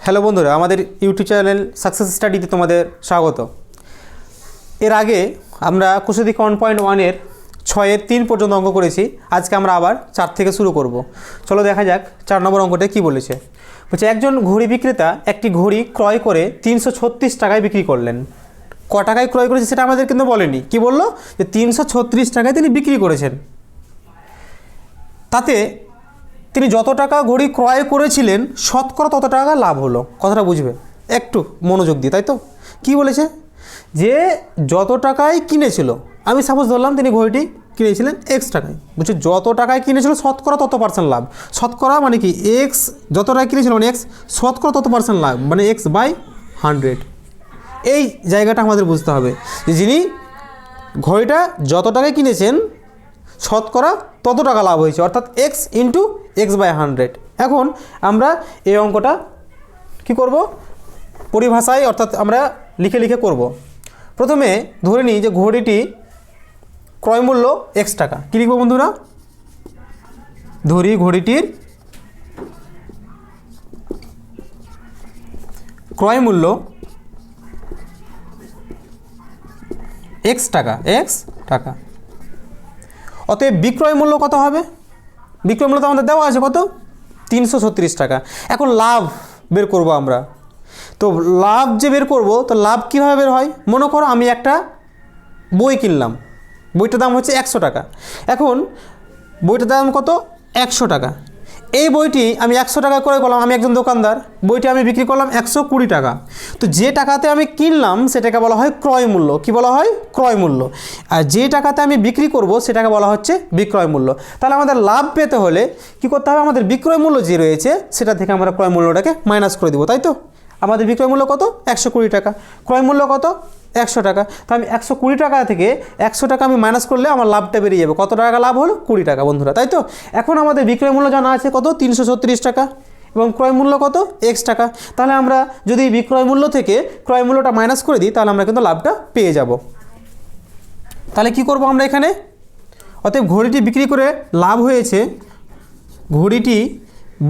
Hello বন্ধুরা, আমাদের YouTube channel success স্টাডিতে তোমাদের স্বাগত। এর আগে আমরা কুশলী 1.1 এর 6 3 পর্যন্ত অঙ্ক করেছি। আজকে আমরা আবার 4 থেকে শুরু করব। চলো দেখা যাক 4 নম্বর অঙ্কটা কি বলেছে। বলছে একজন ঘড়ি বিক্রেতা একটি ঘড়ি ক্রয় করে 336 টাকায় বিক্রি করলেন। ক টাকায় ক্রয় করেছে সেটা আমাদের কিন্তু বলেনি। কি বললো? যে 336 টাকায় তিনি বিক্রি করেছেন। তাতে তিনি যত টাকা ঘড়ি ক্রয় করেছিলেন শতকরা তত টাকা লাভ হলো। কথাটা বুঝবে একটু মনোযোগ দিয়ে, তাই তো? কি বলেছে? যে যত টাকায় কিনেছিল, আমি সাপোজ ধরলাম তিনি ঘড়িটি কিনেছিলেন এক্স টাকায়। বলছে যত টাকায় কিনেছিল শতকরা তত পার্সেন্ট লাভ। শতকরা মানে কি? এক্স যত টাকায় কিনেছিল মানে এক্স, শতকরা তত পার্সেন্ট লাভ মানে এক্স বাই 100। এই জায়গাটা আমাদের বুঝতে হবে যে যিনি ঘড়িটা যত টাকায় কিনেছেন শতকরা তত টাকা লাভ হয়েছে, অর্থাৎ এক্স ইন্টু এক্স বাই 100। এখন আমরা এই অঙ্কটা কি করব? পরিভাষায় অর্থাৎ আমরা লিখে লিখে করব। প্রথমে ধরে নিই যে ঘড়িটি ক্রয় মূল্য এক্স টাকা। কী লিখব বন্ধুরা? ধরি ঘড়িটির ক্রয় মূল্য এক্স টাকা, এক্স টাকা। অতএব বিক্রয় মূল্য কত হবে? বিক্রয় মূল্য তো আমাদের দেওয়া আছে কত? 336 টাকা। এখন লাভ বের করব আমরা। তো লাভ যে বের করব, তো লাভ কীভাবে বের হয়? মনে করো আমি একটা বই কিনলাম, বইটার দাম হচ্ছে 100 টাকা। এখন বইটার দাম কত? 100 টাকা। এই বইটি আমি 100 টাকা ক্রয় করলাম, আমি একজন দোকানদার। বইটি আমি বিক্রি করলাম 120 টাকা। তো যে টাকাতে আমি কিনলাম সেটাকে বলা হয় ক্রয় মূল্য। কি বলা হয়? ক্রয় মূল্য। আর যে টাকাতে আমি বিক্রি করব সেটাকে বলা হচ্ছে বিক্রয় মূল্য। তাহলে আমাদের লাভ পেতে হলে কি করতে হবে? আমাদের বিক্রয় মূল্য যে রয়েছে সেটা থেকে আমরা ক্রয় মূল্যটাকে মাইনাস করে দেবো, তাই তো? আমাদের বিক্রয় মূল্য কত? 120 টাকা। ক্রয় মূল্য কত? 100 টাকা। তো আমি 120 টাকা থেকে 100 টাকা আমি মাইনাস করলে আমার লাভটা বেরিয়ে যাবে। কত টাকা লাভ হলো? 20 টাকা বন্ধুরা, তাই তো? এখন আমাদের বিক্রয় মূল্য জানা আছে কত? 336 টাকা এবং ক্রয় মূল্য কত? এক্স টাকা। তাহলে আমরা যদি বিক্রয় মূল্য থেকে ক্রয় মূল্যটা মাইনাস করে দিই তাহলে আমরা কিন্তু লাভটা পেয়ে যাব। তাহলে কি করব আমরা এখানে? অতএব ঘড়িটি বিক্রি করে লাভ হয়েছে, ঘড়িটি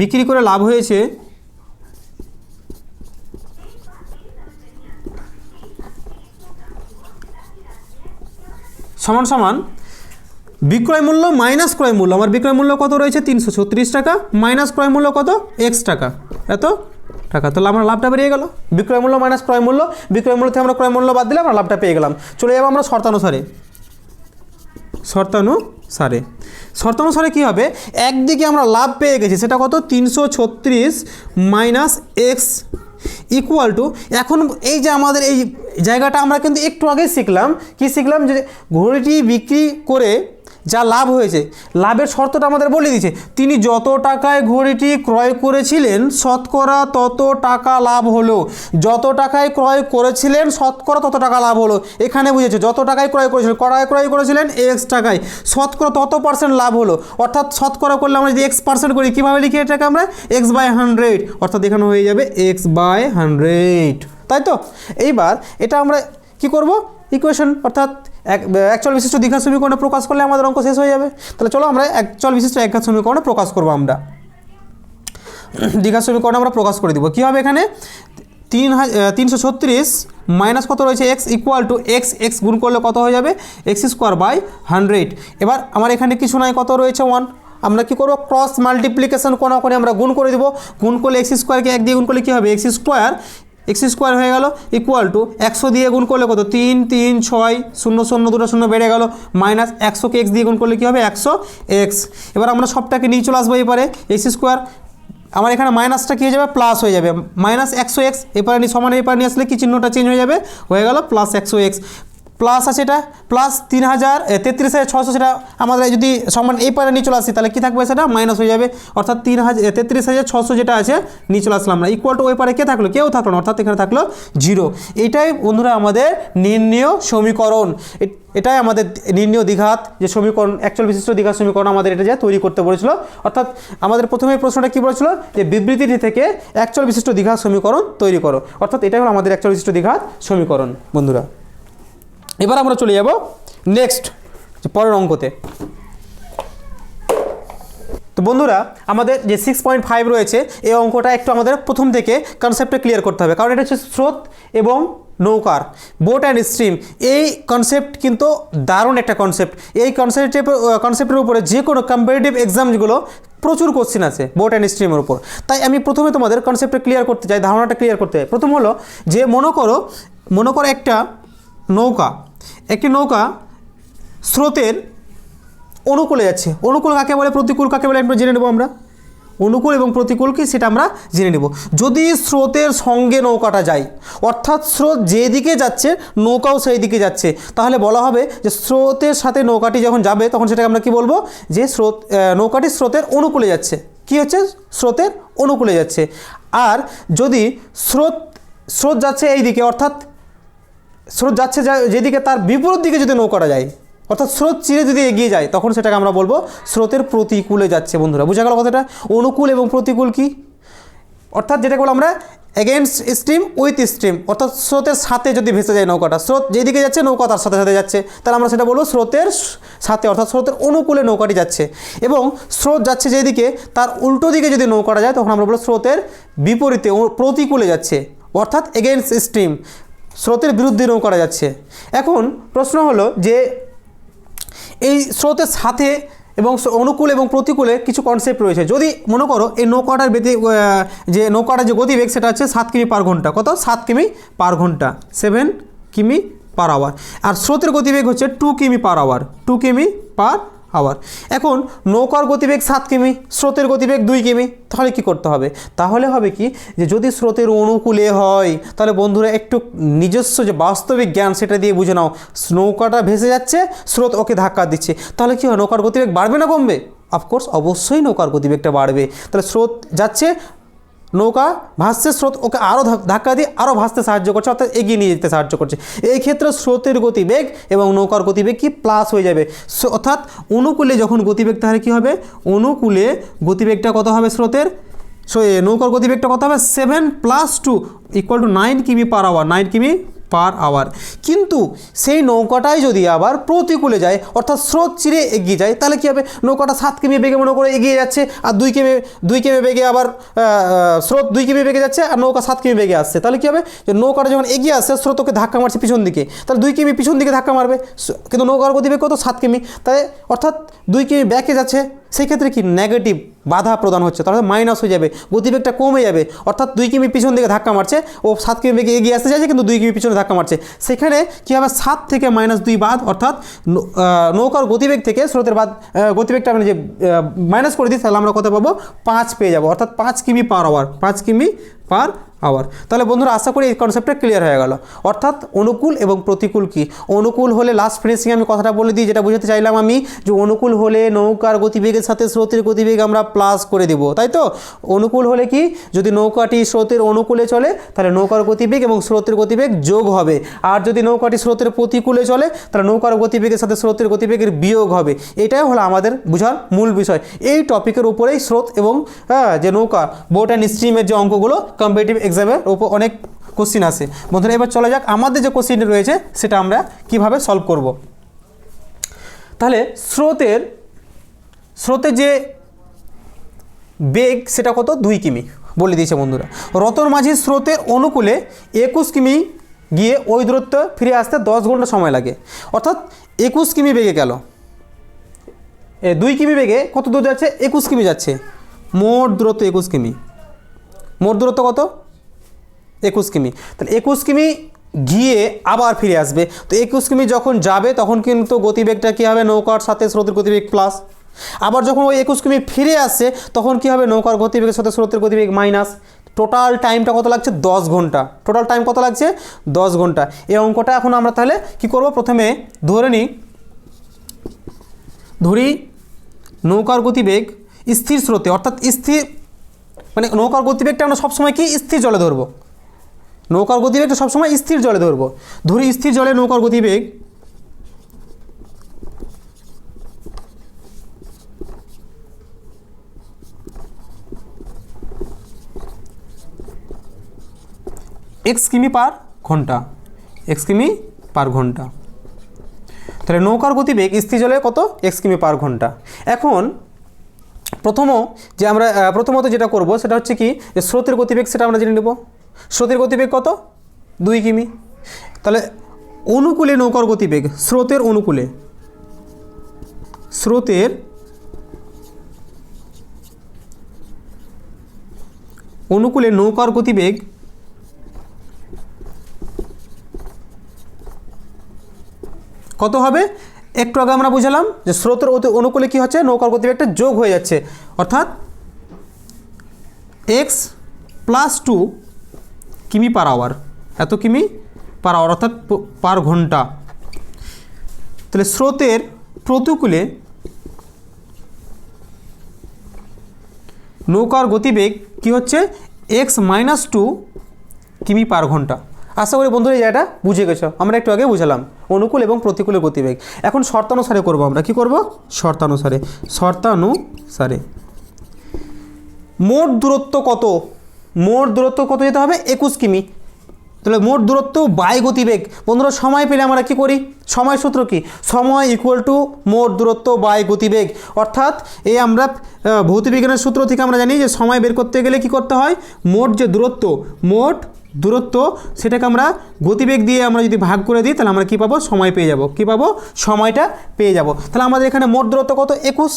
বিক্রি করে লাভ হয়েছে সমান সমান বিক্রয় মূল্য মাইনাস ক্রয় মূল্য। আমার বিক্রয় মূল্য কত রয়েছে? 336 টাকা মাইনাস ক্রয় মূল্য কত? এক্স টাকা, এত টাকা। তাহলে আমার লাভটা বেরিয়ে গেল। বিক্রয় মূল্য মাইনাস ক্রয় মূল্য, বিক্রয় মূল্য থেকে আমরা ক্রয় মূল্য বাদ দিলে আমরা লাভটা পেয়ে গেলাম। চলে যাবো আমরা শর্তানুসারে। শর্তানুসারে কী হবে? একদিকে আমরা লাভ পেয়ে গেছি, সেটা কত? 336 মাইনাস এক্স ইকুয়াল টু, এখন এই যে আমাদের এই জায়গাটা আমরা কিন্তু একটু আগে শিখলাম। কি শিখলাম? যে ঘড়িটি বিক্রি করে যা লাভ হয়েছে, লাভের শর্তটা আমাদের বলে দিয়েছে। তিনি যত টাকায় ঘড়িটি ক্রয় করেছিলেন শতকরা তত টাকা লাভ হলো। যত টাকায় ক্রয় করেছিলেন শতকরা তত টাকা লাভ হলো। এখানে বুঝেছে যত টাকায় ক্রয় করেছিলেন, ক্রয় করেছিলেন এক্স টাকায়, শতকরা তত পার্সেন্ট লাভ হলো। অর্থাৎ শতকরা করলে আমরা যদি এক্স পার্সেন্ট করি, কীভাবে লিখি এটাকে আমরা? এক্স বাই 100, অর্থাৎ এখানে হয়ে যাবে এক্স বাই 100, তাই তো? এইবার এটা আমরা কি করব? ইকুয়েশন অর্থাৎ একচল বিশিষ্ট দ্বিঘাত সমীকরণে প্রকাশ করলে আমাদের অঙ্ক শেষ হয়ে যাবে। তাহলে চলো আমরা একচল বিশিষ্ট একঘাত সমীকরণে প্রকাশ করবো। আমরা দ্বিঘাত সমীকরণে আমরা প্রকাশ করে দিব। কী হবে? এখানে 336 মাইনাস কত রয়েছে? X equal to x, x গুণ করলে কত হয়ে যাবে? X square by 100। এবার আমার এখানে কিছু নাই, কত রয়েছে? 1। আমরা কি করব? ক্রস মাল্টিপ্লিকেশন কোনাকুনি আমরা গুণ করে দেবো। গুণ করলে এক্স স্কোয়ারকে 1 দিয়ে গুণ করলে কী হবে? এক্স স্কোয়ার হয়ে গেল ইকুয়াল টু 100 দিয়ে গুণ করলে কত? 3 3 6 0 0 2 0 বেড়ে গেল, মাইনাস 100কে এক্স দিয়ে গুণ করলে কী হবে? 100 এক্স। এবার আমরা সবটাকে নিয়ে চলে আসবো। এবারে এক্স স্কোয়ার, আমার এখানে মাইনাসটা কী হয়ে যাবে? প্লাস হয়ে যাবে, মাইনাস 100 এক্স। এপারে সমান এপারে নিয়ে আসলে কি চিহ্নটা চেঞ্জ হয়ে যাবে? হয়ে গেল প্লাস 100 এক্স। প্লাস আছে এটা, প্লাস 33,600, সেটা আমাদের যদি সমান এই পারে নিয়ে চলে আসি তাহলে কী থাকবে? সেটা মাইনাস হয়ে যাবে, অর্থাৎ 33,600 যেটা আছে নিয়ে চলে আসলাম আমরা। ইকুয়াল টু ওই পারে কে থাকলো? কেউ থাকলো না, অর্থাৎ এখানে থাকলো 0। এটাই বন্ধুরা আমাদের নির্ণেয় সমীকরণ। এটাই আমাদের নির্ণেয় দ্বিঘাত যে সমীকরণ, একচল বিশিষ্ট দ্বিঘাত সমীকরণ আমাদের এটা যে তৈরি করতে বলেছিল। অর্থাৎ আমাদের প্রথমে প্রশ্নটা কী বলেছিল? যে বিবৃতিটি থেকে একচল বিশিষ্ট দ্বিঘাত সমীকরণ তৈরি করো। অর্থাৎ এটাই হলো আমাদের একচল বিশিষ্ট দ্বিঘাত সমীকরণ বন্ধুরা। এবার আমরা চলে যাব নেক্সট পরের অঙ্কতে। তো বন্ধুরা আমাদের যে 6.5 রয়েছে এই অঙ্কটা একটু আমাদের প্রথম থেকে কনসেপ্টটা ক্লিয়ার করতে হবে, কারণ এটা হচ্ছে স্রোত এবং নৌকার, বোট অ্যান্ড স্ট্রিম। এই কনসেপ্ট কিন্তু দারুণ একটা কনসেপ্ট। এই কনসেপ্টের উপরে যে কোনো কম্পারেটিভ এক্সামগুলো প্রচুর কোশ্চেন আছে বোট অ্যান্ড স্ট্রিমের উপর। তাই আমি প্রথমে তোমাদের কনসেপ্টটা ক্লিয়ার করতে চাই, ধারণাটা ক্লিয়ার করতে চাই। প্রথম হলো যে মনে করো একটি নৌকা স্রোতের অনুকূলে যাচ্ছে। অনুকূল কাকে বলে, প্রতিকূল কাকে বলে আমরা জেনে নেব। আমরা অনুকূল এবং প্রতিকূল কি সেটা আমরা জেনে নেব। যদি স্রোতের সঙ্গে নৌকাটা যায়, অর্থাৎ স্রোত যেদিকে যাচ্ছে নৌকাও সেই দিকে যাচ্ছে, তাহলে বলা হবে যে স্রোতের সাথে নৌকাটি যখন যাবে তখন সেটাকে আমরা কি বলবো, যে নৌকাটি স্রোতের অনুকূলে যাচ্ছে। কি হচ্ছে, স্রোতের অনুকূলে যাচ্ছে। আর যদি স্রোত যাচ্ছে এই দিকে, অর্থাৎ স্রোত যাচ্ছে যেদিকে তার বিপরীত দিকে যদি নৌকাটা যায়, অর্থাৎ স্রোত চিরে যদি এগিয়ে যায়, তখন সেটাকে আমরা বলবো স্রোতের প্রতিকূলে যাচ্ছে। বন্ধুরা বোঝা গেল কথাটা? অনুকূল এবং প্রতিকূল কি, অর্থাৎ যেটাকে বলো আমরা এগেনস্ট স্ট্রিম উইথ স্ট্রিম, অর্থাৎ স্রোতের সাথে যদি ভেসে যায় নৌকাটা, স্রোত যেদিকে যাচ্ছে নৌকা তার সাথে সাথে যাচ্ছে, তাহলে আমরা সেটা বলবো স্রোতের সাথে, অর্থাৎ স্রোতের অনুকূলে নৌকাটি যাচ্ছে। এবং স্রোত যাচ্ছে যেদিকে তার উল্টো দিকে যদি নৌকাটা যায়, তখন আমরা বলবো স্রোতের বিপরীতে প্রতিকূলে যাচ্ছে, অর্থাৎ এগেনস্ট স্ট্রিম, স্রোতের বিরুদ্ধে নৌকাটা যাচ্ছে। এখন প্রশ্ন হলো যে এই স্রোতের সাথে এবং অনুকূল এবং প্রতিকূলে কিছু কনসেপ্ট রয়েছে। যদি মনে করো এই নৌকাটার নৌকাটার যে গতিবেগ সেটা হচ্ছে 7 কিমি পার ঘন্টা, কত 7 কিমি পার ঘন্টা, 7 কিমি পার আওয়ার। আর স্রোতের গতিবেগ হচ্ছে 2 কিমি পার আওয়ার, 2 কিমি পার আওয়ার। এখন নৌকার গতিবেগ 7 কিমি, স্রোতের গতিবেগ 2 কিমি, তাহলে কি করতে হবে? তাহলে হবে কি, যে যদি স্রোতের অনুকূলে হয়, তাহলে বন্ধুরা একটু নিজস্ব যে বাস্তবিক জ্ঞান সেটা দিয়ে বুঝে নাও, নৌকাটা ভেসে যাচ্ছে, স্রোত ওকে ধাক্কা দিচ্ছে, তাহলে কি হয়, নৌকার গতিবেগ বাড়বে না কমবে? অফকোর্স অবশ্যই নৌকার গতিবেগটা বাড়বে। তাহলে স্রোত যাচ্ছে, নৌকা ভাসছে, স্রোত ওকে আরও ধাক্কা দিয়ে আরও ভাসতে সাহায্য করছে, অর্থাৎ এগিয়ে নিয়ে যেতে সাহায্য করছে। এই ক্ষেত্রে স্রোতের গতিবেগ এবং নৌকার গতিবেগ কি প্লাস হয়ে যাবে, অর্থাৎ অনুকূলে যখন গতিবেগ, তাহলে কী হবে, অনুকূলে গতিবেগটা কত হবে স্রোতের, নৌকার গতিবেগটা কত হবে, 7 + 2 = 9 কিমি পার আওয়ার, 9 কিমি পার আওয়ার। কিন্তু সেই নৌকাটাই যদি আবার প্রতিকূলে যায়, অর্থাৎ স্রোত চিরে এগিয়ে যায়, তাহলে কী হবে, নৌকাটা 7 কিমি বেগে মনে করে এগিয়ে যাচ্ছে, আর 2 কিমি বেগে আবার স্রোত 2 কিমি বেগে যাচ্ছে, আর নৌকা 7 কিমি বেগে আসছে, তাহলে কী হবে, যে নৌকাটা যখন এগিয়ে আসছে স্রোত ওকে ধাক্কা মারছে পিছন দিকে, তাহলে 2 কিমি পিছন দিকে ধাক্কা মারবে, কিন্তু নৌকার গতিবেগ কত 7 কিমি, তাই অর্থাৎ 2 কিমি ব্যাকে যাচ্ছে, সেই ক্ষেত্রে কি নেগেটিভ বাধা প্রদান হচ্ছে, তাহলে মাইনাস হয়ে যাবে, গতিবেগটা কমে যাবে, অর্থাৎ 2 কিমি পিছন দিকে ধাক্কা মারছে, ও 7 কিমি বেগে এগিয়ে আসতে চাইছে, কিন্তু 2 কিমি পিছনে ধাক্কা মারছে, সেখানে কী হবে, 7 থেকে -2 বাদ, অর্থাৎ নৌকার গতিবেগ থেকে স্রোতের গতিবেগটা আমরা যে মাইনাস করে দিই, তাহলে আমরা কত পাবো, 5 পেয়ে যাবো, অর্থাৎ 5 কিমি পার আওয়ার, 5 কিমি পার আওয়ার। তাহলে বন্ধুরা আশা করি এই কনসেপ্টটা ক্লিয়ার হয়ে গেল। অর্থাৎ অনুকূল এবং প্রতিকূল কি, অনুকূল হলে লাস্ট ফিনিশিং আমি কথাটা বলে দিই, যেটা বোঝাতে চাইলাম আমি, যে অনুকূল হলে নৌকার গতিবেগের সাথে স্রোতের গতিবেগ আমরা প্লাস করে দেব, তাই তো। অনুকূল হলে কি, যদি নৌকাটি স্রোতের অনুকূলে চলে, তাহলে নৌকার গতিবেগ এবং স্রোতের গতিবেগ যোগ হবে, আর যদি নৌকাটি স্রোতের প্রতিকূলে চলে, তাহলে নৌকার গতিবেগের সাথে স্রোতের গতিবেগের বিয়োগ হবে। এটাই হলো আমাদের বোঝার মূল বিষয়। এই টপিকের উপরেই স্রোত এবং যে নৌকা, বোট অ্যান্ড স্ট্রিমের যে অঙ্কগুলো কম্পিটিটিভ এক্সামের উপর অনেক কোশ্চিন আসে। বন্ধুরা এবার চলে যাক, আমাদের যে কোশ্চিন রয়েছে সেটা আমরা কিভাবে সলভ করব। তাহলে স্রোতের যে বেগ সেটা কত, 2 কিমি বলে দিয়েছে বন্ধুরা। রতন মাঝির স্রোতের অনুকূলে 21 কিমি গিয়ে ওই দূরত্ব ফিরে আসতে 10 ঘন্টা সময় লাগে, অর্থাৎ 21 কিমি বেগে গেল, 2 কিমি বেগে কত দূর যাচ্ছে, 21 কিমি যাচ্ছে, মোট দূরত্ব 21 কিমি, মোট দূরত্ব কত, 21 কিমি। তাহলে 21 কিমি গিয়ে আবার ফিরে আসবে, তো 21 কিমি যখন যাবে তখন কিন্তু গতিবেগটা কী হবে, নৌকার সাথে স্রোতের গতিবেগ প্লাস, আবার যখন ওই 21 কিমি ফিরে আসছে তখন কী হবে, নৌকার গতিবেগের সাথে স্রোতের গতিবেগ মাইনাস। টোটাল টাইমটা কত লাগছে, 10 ঘন্টা, টোটাল টাইম কত লাগছে, 10 ঘন্টা। এই অঙ্কটা এখন আমরা তাহলে কী করব, প্রথমে ধরি নৌকার গতিবেগ স্থির স্রোতে, অর্থাৎ স্থির মানে নৌকার গতিবেগটা আমরা সবসময় কি স্থির জলে ধরবো, নৌকার গতিবেগটা সবসময় স্থির জলে ধরবো। ধরি স্থির জলে নৌকার গতিবেগ x কিমি পার ঘন্টা, x কিমি পার ঘন্টা। তাহলে নৌকার গতিবেগ স্থির জলে কত, x কিমি পার ঘন্টা। এখন প্রথমত যেটা করব সেটা হচ্ছে কি, যে স্রোতের গতিবেগ সেটা আমরা জেনে নেব। স্রোতের গতিবেগ কত? 2 কিমি। তাহলে অনুকূলে নৌকার গতিবেগ, স্রোতের অনুকূলে নৌকার গতিবেগ কত হবে? একটু আগে আমরা বুঝালাম যে স্রোতের অনুকূলে কি হচ্ছে, নৌকার গতিবেগটা যোগ হয়ে যাচ্ছে, অর্থাৎ x+2 কিমি পার আওয়ার, এত কিমি পার আওয়ার অর্থাৎ পার ঘন্টা। তাহলে স্রোতের প্রতিকূলে নৌকার গতিবেগ কি হচ্ছে, x-2 কিমি পার ঘন্টা। আশা করি বন্ধুরা এই জায়গাটা বুঝে গেছো, আমরা একটু আগে বুঝালাম অনুকূল এবং প্রতিকূলের গতিবেগ। এখন শর্তানুসারে করব আমরা, কি করব? শর্তানুসারে মোট দূরত্ব কত? মোট দূরত্ব কত যেতে হবে? 21 কিমি। তাহলে মোট দূরত্ব বাই গতিবেগ। বন্ধুরা সময় পেলে আমরা কি করি? সময় সূত্র কি? সময় ইকুয়াল টু মোট দূরত্ব বাই গতিবেগ। অর্থাৎ এই আমরা ভৌতবিজ্ঞানের সূত্র থেকে আমরা জানি যে সময় বের করতে গেলে কি করতে হয়, মোট দূরত্ব সেটাকে আমরা গতিবেগ দিয়ে আমরা যদি ভাগ করে দিই তাহলে আমরা কি পাবো? সময় পেয়ে যাব। কি পাবো? সময়টা পেয়ে যাব। তাহলে আমাদের এখানে মোট দূরত্ব কত? 21।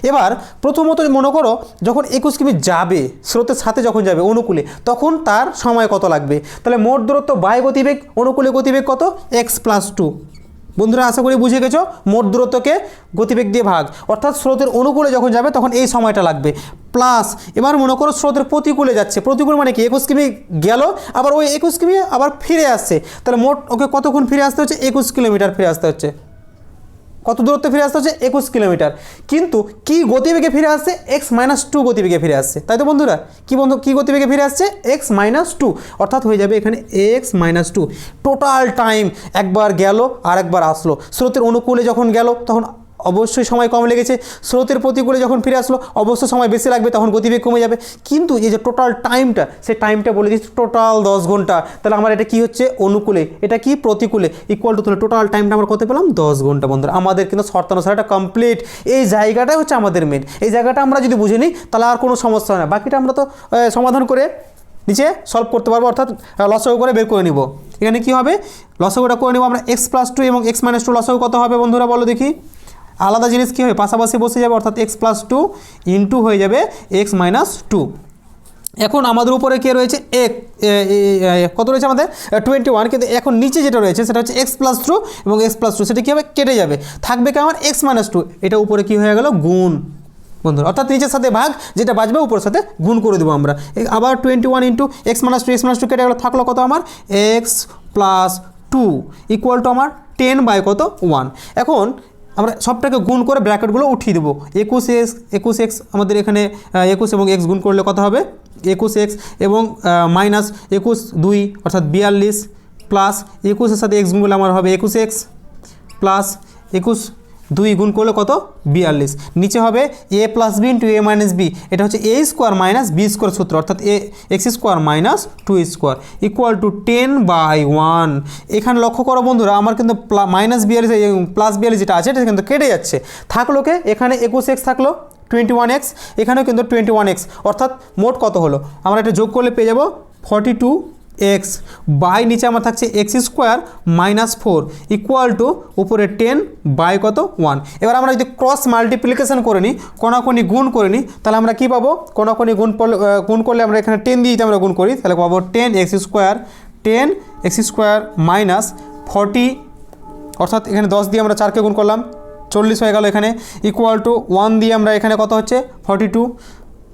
এবার প্রথমত মনে করো যখন 21 কিমি যাবে, স্রোতের সাথে যখন যাবে অনুকূলে, তখন তার সময় কত লাগবে? তাহলে মোট দূরত্ব বাই গতিবেগ, অনুকূলে গতিবেগ কত? x+2। বন্ধুরা আশা করি বুঝে গেছো, মোট দূরত্বকে গতিবেগ দিয়ে ভাগ, অর্থাৎ স্রোতের অনুকূলে যখন যাবে তখন এই সময়টা লাগবে, প্লাস এবার মনে করো স্রোতের প্রতিকূলে যাচ্ছে, প্রতিকূল মানে কি? 21 কিমি গেল, আবার ওই 21 কিমি আবার ফিরে আসছে, তাহলে মোট ওকে কতক্ষণ ফিরে আসতে হচ্ছে? 21 কিলোমিটার ফিরে আসতে হচ্ছে। কত দূরত্বে ফিরে আসতে হচ্ছে? 21 কিলোমিটার। কিন্তু কি গতিবেগে ফিরে আসছে? x-2 গতিবেগে ফিরে আসছে, তাই তো বন্ধুরা? কি গতিবেগে ফিরে আসছে? x-2, অর্থাৎ হয়ে যাবে এখানে x-2। টোটাল টাইম, একবার গেল আর একবার আসলো। স্রোতের অনুকূলে যখন গেল তখন অবশ্যই সময় কম লেগেছে, স্রোতের প্রতিকূলে যখন ফিরে আসলো অবশ্যই সময় বেশি লাগবে, তখন গতিবেগ কমে যাবে। কিন্তু এই যে টোটাল টাইমটা, সেই টাইমটা বলে দিচ্ছি টোটাল 10 ঘন্টা। তাহলে আমার এটা কি হচ্ছে? অনুকূলে, এটা কি? প্রতিকূলে, ইকুয়াল টু, তাহলে টোটাল টাইমটা আমরা কত পেলাম? 10 ঘন্টা। বন্ধুরা আমাদের কিন্তু শর্তানুসারটা কমপ্লিট। এই জায়গাটাই হচ্ছে আমাদের মেন। এই জায়গাটা আমরা যদি বুঝে নিই তাহলে আর কোনো সমস্যা হয় না, বাকিটা আমরা তো সমাধান করে নিচে সলভ করতে পারবো, অর্থাৎ লসাগু করে বের করে নিব। এখানে কি হবে? লসাগুটা করে নেব আমরা। x+2 এবং x-2 লসাগু কত হবে বন্ধুরা বলো দেখি? আলাদা জিনিস কী হবে? পাশাপাশি বসে যাবে, অর্থাৎ x+2 ইন্টু হয়ে যাবে x-2। এখন আমাদের উপরে কে রয়েছে? কত রয়েছে আমাদের? 21। কিন্তু এখন নিচে যেটা রয়েছে সেটা হচ্ছে x+2 এবং x+2, সেটা কী হবে? কেটে যাবে, থাকবে কেমন? x-2। এটা উপরে কি হয়ে গেল? গুণ। বন্ধুরা অর্থাৎ নিচের সাথে ভাগ, যেটা বাঁচবে উপরের সাথে গুণ করে দেবো আমরা। আবার 21 ইন্টু x-2 কেটে গেলো, থাকলো কত আমার? x+2 ইকুয়াল টু আমার 10/1। এখন আমরা সবটাকে গুণ করে ব্র্যাকেটগুলো উঠিয়ে দেবো। 21x আমাদের এখানে 21 এবং x গুণ করলে কত হবে? 21x এবং মাইনাস 21 2 অর্থাৎ 42, প্লাস 21-এর সাথে x গুণ করলে আমার হবে 21x, প্লাস 21 2 গুণ করলে কত? 42। নিচে হবে a+b ইন্টু a-b, এটা হচ্ছে a² মাইনাস b² সূত্র, অর্থাৎ x² মাইনাস 2² ইকুয়াল টু 10/1। এখানে লক্ষ্য করো বন্ধুরা, আমার কিন্তু -42 প্লাস 42 যেটা আছে এটা কিন্তু কেটে যাচ্ছে, থাকলো কে? এখানে 21x থাকলো, 21x, এখানেও কিন্তু 21x, অর্থাৎ মোট কত হলো? আমরা এটা যোগ করলে পেয়ে যাবো 42x বাই নিচে আমার থাকছে x² মাইনাস 4 ইকুয়াল টু উপরে 10/1। এবার আমরা যদি ক্রস মাল্টিপ্লিকেশন করে নিই, কোনাকুনি গুণ করে নিই, তাহলে আমরা কী পাবো? কোনাকুনি গুণ করলে আমরা এখানে 10 দিয়ে আমরা গুণ করি, তাহলে পাবো 10x² মাইনাস 40, অর্থাৎ এখানে 10 দিয়ে আমরা 4কে গুণ করলাম, 40 হয়ে গেল এখানে, ইকুয়াল টু 1 দিয়ে আমরা এখানে কত হচ্ছে?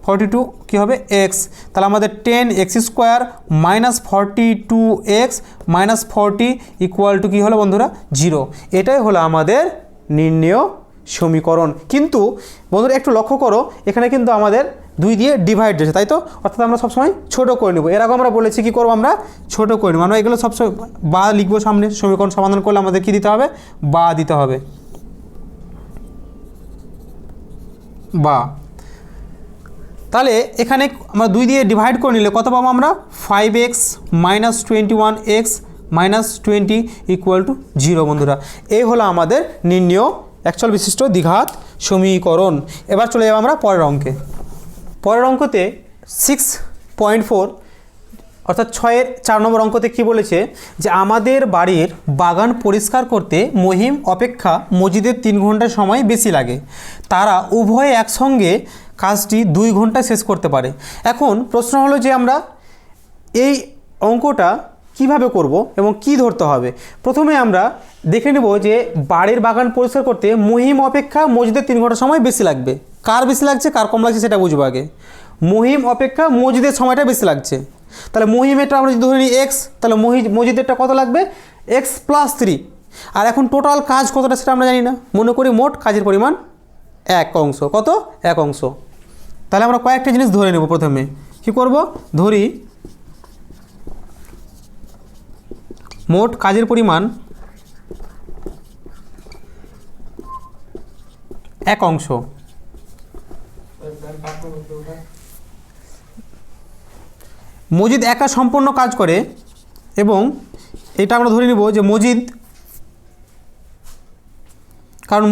42 কী হবে? x। তাহলে আমাদের 10x² minus 42x minus 40 equal to কী হলো বন্ধুরা? 0। এটাই হলো আমাদের নির্ণেয় সমীকরণ। কিন্তু বন্ধুরা একটু লক্ষ্য করো, এখানে কিন্তু আমাদের 2 দিয়ে ডিভাইড হয়েছে, তাই তো? অর্থাৎ আমরা সবসময় ছোটো করে নেব। এর আগে আমরা বলেছি কী করবো? আমরা ছোটো করে নেব। আমরা এগুলো সবসময় বা লিখবো সামনে, সমীকরণ সমাধান করলে আমাদের কী দিতে হবে? বা দিতে হবে, বা। তাহলে এখানে আমরা 2 দিয়ে ডিভাইড করে নিলে কত পাবো আমরা? 5x minus 21x minus 20 equal to 0। বন্ধুরা এই হলো আমাদের নির্ণেয় অ্যাকচুয়াল বিশিষ্ট দ্বিঘাত সমীকরণ। এবার চলে যাব আমরা পরের অঙ্কে। পরের অঙ্কতে 6.4 অর্থাৎ 6-এর 4 নম্বর অঙ্কতে কি বলেছে যে আমাদের বাড়ির বাগান পরিষ্কার করতে মহিম অপেক্ষা মজিদের 3 ঘন্টা সময় বেশি লাগে। তারা উভয়ে একসঙ্গে কাজটি 2 ঘন্টায় শেষ করতে পারে। এখন প্রশ্ন হলো যে আমরা এই অঙ্কটা কিভাবে করব এবং কি ধরতে হবে। প্রথমে আমরা দেখে নেব যে বাড়ির বাগান পরিষ্কার করতে মহিম অপেক্ষা মজিদের 3 ঘন্টা সময় বেশি লাগবে। কার বেশি লাগছে কার কম লাগছে সেটা বুঝবো আগে। মহিম অপেক্ষা মজিদের সময়টা বেশি লাগছে, তাহলে মহিমেরটা আমরা যদি ধরে নিই এক্স, তাহলে মজিদেরটা কত লাগবে এক্স প্লাস 3। আর এখন টোটাল কাজ কতটা সেটা আমরা জানি না, মনে করি মোট কাজের পরিমাণ 1 অংশ। কত 1 অংশ। তাহলে আমরা কয়েকটা জিনিস ধরে নেব। প্রথমে কি করব, ধরি মোট কাজের পরিমাণ 1 অংশ। মজিদ একা সম্পূর্ণ কাজ করে এবং এটা আমরা ধরে নিব যে মজিদ, কারণ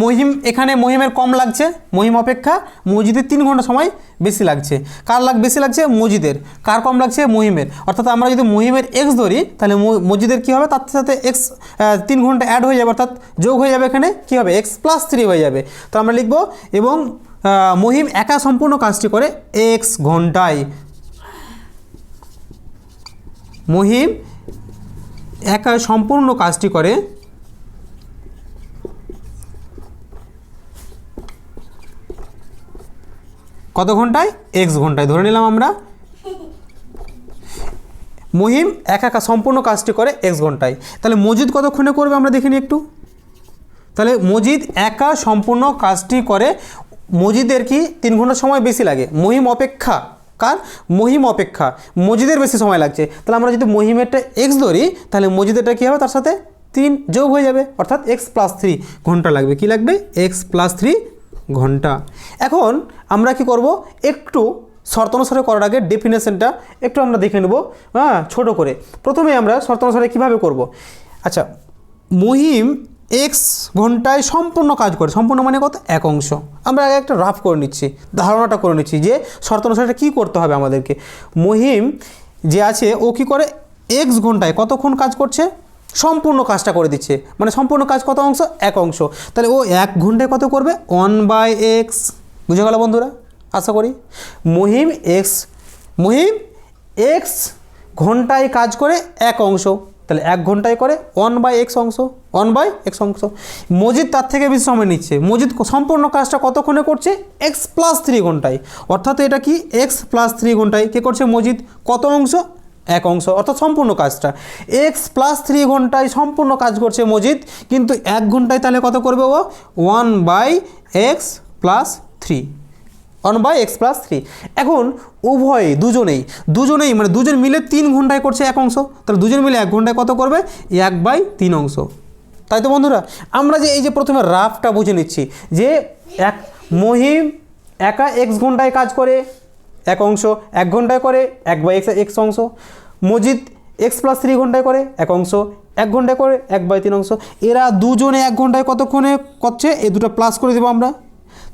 এখানে মহিমের কম লাগছে, মহিম অপেক্ষা মজিদের 3 ঘন্টা সময় বেশি লাগছে। কার বেশি লাগছে মজিদের, কার কম লাগছে মহিমের। অর্থাৎ আমরা যদি মহিমের এক্স ধরি তাহলে মজিদের কী হবে, তার সাথে এক্স 3 ঘন্টা অ্যাড হয়ে যাবে, অর্থাৎ যোগ হয়ে যাবে, এখানে কী হবে এক্স প্লাস 3 হয়ে যাবে। তো আমরা লিখব এবং মহিম একা সম্পূর্ণ কাজটি করে এক্স ঘন্টায়। মহিম একা সম্পূর্ণ কাজটি করে কত ঘন্টায়, এক্স ঘন্টায় ধরে নিলাম আমরা। মহিম একা সম্পূর্ণ কাজটি করে এক্স ঘন্টায়। তাহলে মজিদ কতক্ষণে করবে আমরা দেখে নিই একটু। তাহলে মজিদ একা সম্পূর্ণ কাজটি করে, মজিদের কি 3 ঘন্টা সময় বেশি লাগে মহিম অপেক্ষা। কার মহিম অপেক্ষা মজিদের বেশি সময় লাগছে। তাহলে আমরা যদি মহিমেরটা এক্স ধরি তাহলে মজিদেরটা কী হবে, তার সাথে 3 যোগ হয়ে যাবে, অর্থাৎ এক্স প্লাস 3 ঘন্টা লাগবে। কি লাগবে এক্স প্লাস 3 ঘন্টা। এখন আমরা কি করব, একটু শর্ত অনুসারে করার আগে ডেফিনেশনটা একটু আমরা দেখে নেব, হ্যাঁ ছোটো করে। প্রথমে আমরা শর্ত অনুসারে কীভাবে করব। আচ্ছা, মহিম এক্স ঘন্টায় সম্পূর্ণ কাজ করে, সম্পূর্ণ মানে কত 1 অংশ। আমরা আগে একটা রাফ করে নিচ্ছি, ধারণাটা করে নিচ্ছি যে শর্ত অনুসারে কী করতে হবে আমাদেরকে। মহিম যে আছে ও কী করে এক্স ঘন্টায় কতক্ষণ কাজ করছে, সম্পূর্ণ কাজটা করে দিচ্ছে, মানে সম্পূর্ণ কাজ কত অংশ 1 অংশ। তাহলে ও 1 ঘন্টায় কত করবে 1/x। বুঝে গেল বন্ধুরা আশা করি। মহিম এক্স ঘন্টায় কাজ করে 1 অংশ, তাহলে 1 ঘন্টায় করে 1/x অংশ, 1/x অংশ। মজিদ তার থেকে বেশি সময় নিচ্ছে, মজিদ সম্পূর্ণ কাজটা কতক্ষণে করছে এক্স প্লাস 3 ঘন্টায়। অর্থাৎ এটা কি এক্স প্লাস 3 ঘন্টায় কে করছে মজিদ, কত অংশ 1 অংশ, অর্থাৎ সম্পূর্ণ কাজটা। এক্স প্লাস 3 ঘন্টায় সম্পূর্ণ কাজ করছে মজিদ, কিন্তু 1 ঘন্টায় তাহলে কত করবে ও 1/x প্লাস 3, 1/x প্লাস 3। এখন উভয়ে দুজনেই মানে দুজন মিলে 3 ঘন্টায় করছে 1 অংশ, তাহলে দুজন মিলে 1 ঘন্টায় কত করবে 1/3 অংশ। তাই তো বন্ধুরা, আমরা যে এই যে প্রথমে রাফটা বুঝে নিচ্ছি যে মহিম একা এক্স ঘন্টায় কাজ করে 1 অংশ, 1 ঘন্টায় করে 1/x অংশ। মজিদ এক্স প্লাস 3 ঘন্টায় করে 1 অংশ, 1 ঘন্টায় করে 1/3 অংশ। এরা দুজনে 1 ঘন্টায় কতক্ষণে করছে, এই দুটো প্লাস করে দেবো আমরা।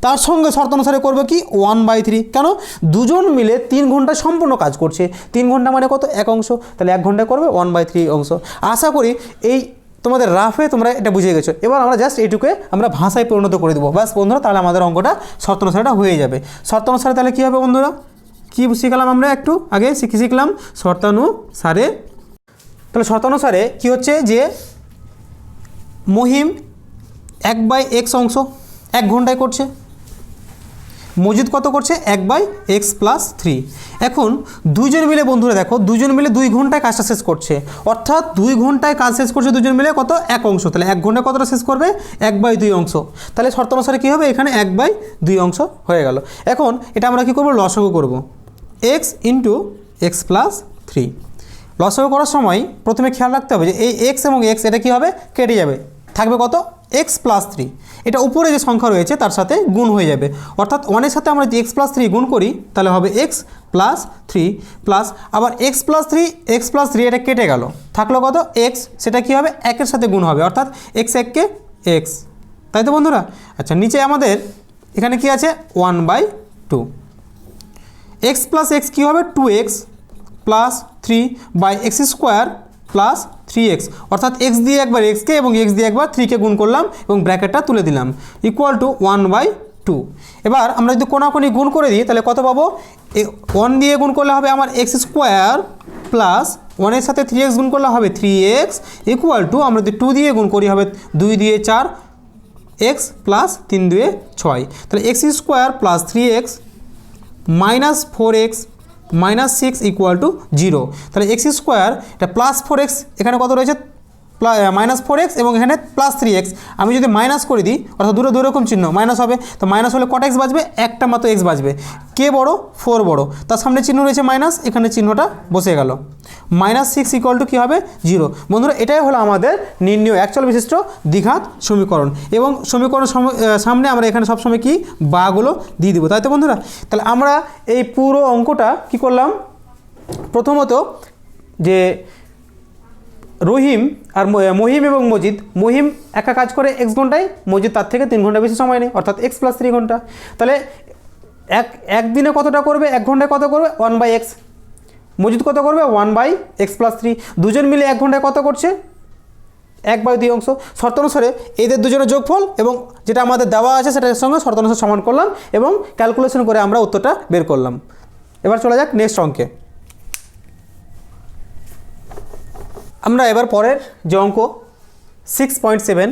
তার সঙ্গে শর্ত অনুসারে করবে কি 1/3, কেন দুজন মিলে 3 ঘন্টা সম্পূর্ণ কাজ করছে, 3 ঘন্টা মানে কত 1 অংশ, তাহলে 1 ঘন্টায় করবে 1/3 অংশ। আশা করি এই তোমাদের রাফে তোমরা এটা বুঝে গেছো। এবার আমরা জাস্ট এইটুকুকে আমরা ভাষায় পরিণত করে দেবো ব্যাস বন্ধুরা, তাহলে আমাদের অঙ্কটা শর্ত অনুসারেটা হয়ে যাবে। শর্ত অনুসারে তাহলে কী হবে বন্ধুরা, কী শিখলাম আমরা একটু আগে শিখলাম শর্তানুসারে। তাহলে শর্তানুসারে কী হচ্ছে যে মহিম 1/x অংশ 1 ঘন্টায় করছে, মজিদ কত করছে 1/x প্লাস 3। এখন দুইজন মিলে বন্ধুরা দেখো, দুজন মিলে 2 ঘন্টায় কাজটা শেষ করছে, অর্থাৎ 2 ঘন্টায় কাজ শেষ করছে দুজন মিলে কত 1 অংশ। তাহলে 1 ঘন্টায় কতটা শেষ করবে 1/2 অংশ। তাহলে শর্ত অনুসারে কী হবে, এখানে 1/2 অংশ হয়ে গেল। এখন এটা আমরা কী করবো, লসাগু করব, x ইন্টু এক্স প্লাস 3। লসাগু করার সময় প্রথমে খেয়াল রাখতে হবে যে এই x এবং x এটা কী হবে কেটে যাবে, থাকবে কত x প্লাস 3। এটা উপরে যে সংখ্যা রয়েছে তার সাথে গুণ হয়ে যাবে, অর্থাৎ 1-এর সাথে আমরা যদি x প্লাস 3 গুণ করি তাহলে হবে x প্লাস 3 প্লাস আবার x প্লাস 3 এটা কেটে গেল, থাকলো কত x, সেটা কি হবে 1-এর সাথে গুণ হবে, অর্থাৎ x 1 কে x। তাই তো বন্ধুরা। আচ্ছা, নিচে আমাদের এখানে কি আছে 1/2। এক্স প্লাস এক্স কী হবে 2x plus 3/x² plus 3x, অর্থাৎ এক্স দিয়ে একবার এক্সকে এবং এক্স দিয়ে একবার 3কে গুণ করলাম এবং ব্র্যাকেটটা তুলে দিলাম ইকুয়াল টু 1/2। এবার আমরা যদি কোনাকুনি গুণ করে দিই তাহলে কত পাবো, 1 দিয়ে গুণ করলে হবে আমার x² প্লাস 1 এর সাথে 3x গুণ করলে হবে 3x ইকুয়াল টু আমরা যদি 2 দিয়ে গুণ করি হবে 2 দিয়ে 4 x প্লাস 3 দিয়ে 6, তাহলে x² plus 3x minus 4x minus 6 equal to 0। তাহলে x স্কোয়ার এটা প্লাস 4x, এখানে কত রয়েছে মাইনাস 4x এবং এখানে প্লাস 3x, আমি যদি মাইনাস করে দিই অর্থাৎ দুটো দুরকম চিহ্ন মাইনাস হবে, তো মাইনাস হলে কটা x বাজবে, একটা মাত্র x বাজবে। কে বড়, 4 বড়, তার সামনে চিহ্ন রয়েছে মাইনাস, এখানে চিহ্নটা বসে গেল, -6 ইকুয়াল টু কী হবে 0। বন্ধুরা এটাই হলো আমাদের নির্ণয় একচল বিশিষ্ট দ্বিঘাত সমীকরণ, এবং সমীকরণ সামনে আমরা এখানে সবসময় কি বাগুলো দিয়ে দিব, তাই তো বন্ধুরা। তাহলে আমরা এই পুরো অঙ্কটা কি করলাম, প্রথমত যে রহিম আর মহিম এবং মজিদ, মহিম একা কাজ করে x ঘন্টায়, মজিদ তার থেকে 3 ঘন্টা বেশি সময় নেই অর্থাৎ x প্লাস 3 ঘন্টা। তাহলে একদিনে কতটা করবে, 1 ঘন্টায় কত করবে 1/x, মজিদ কত করবে 1/x প্লাস 3, দুজন মিলে 1 ঘন্টায় কত করছে 1/2 অংশ। শর্ত অনুসারে এদের দুজনের যোগফল এবং যেটা আমাদের দেওয়া আছে সেটার সঙ্গে শর্ত অনুসারে সমান করলাম এবং ক্যালকুলেশন করে আমরা উত্তরটা বের করলাম। এবার চলে যাক নেক্সট অঙ্কে। আমরা এবার পরের যে অঙ্ক 6.7,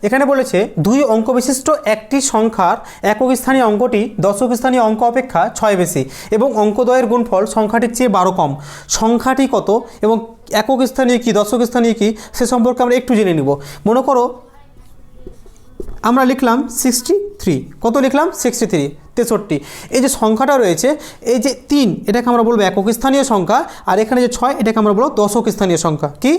এখানে বলেছে 2 অঙ্ক বিশিষ্ট একটি সংখ্যার একক স্থানীয় অঙ্কটি দশক স্থানীয় অঙ্ক অপেক্ষা 6 বেশি এবং অঙ্কদ্বয়ের গুণফল সংখ্যাটির চেয়ে 12 কম। সংখ্যাটি কত এবং একক স্থানীয় কী দশক স্থানীয় কী সে সম্পর্কে আমরা একটু জেনে নিব। মনে করো আমরা লিখলাম 63, কত লিখলাম 63, 63। এই যে সংখ্যাটা রয়েছে এই যে 3, এটাকে আমরা বলবো একক স্থানীয় সংখ্যা, আর এখানে যে 6 এটাকে আমরা বলবো দশক স্থানীয় সংখ্যা। কি,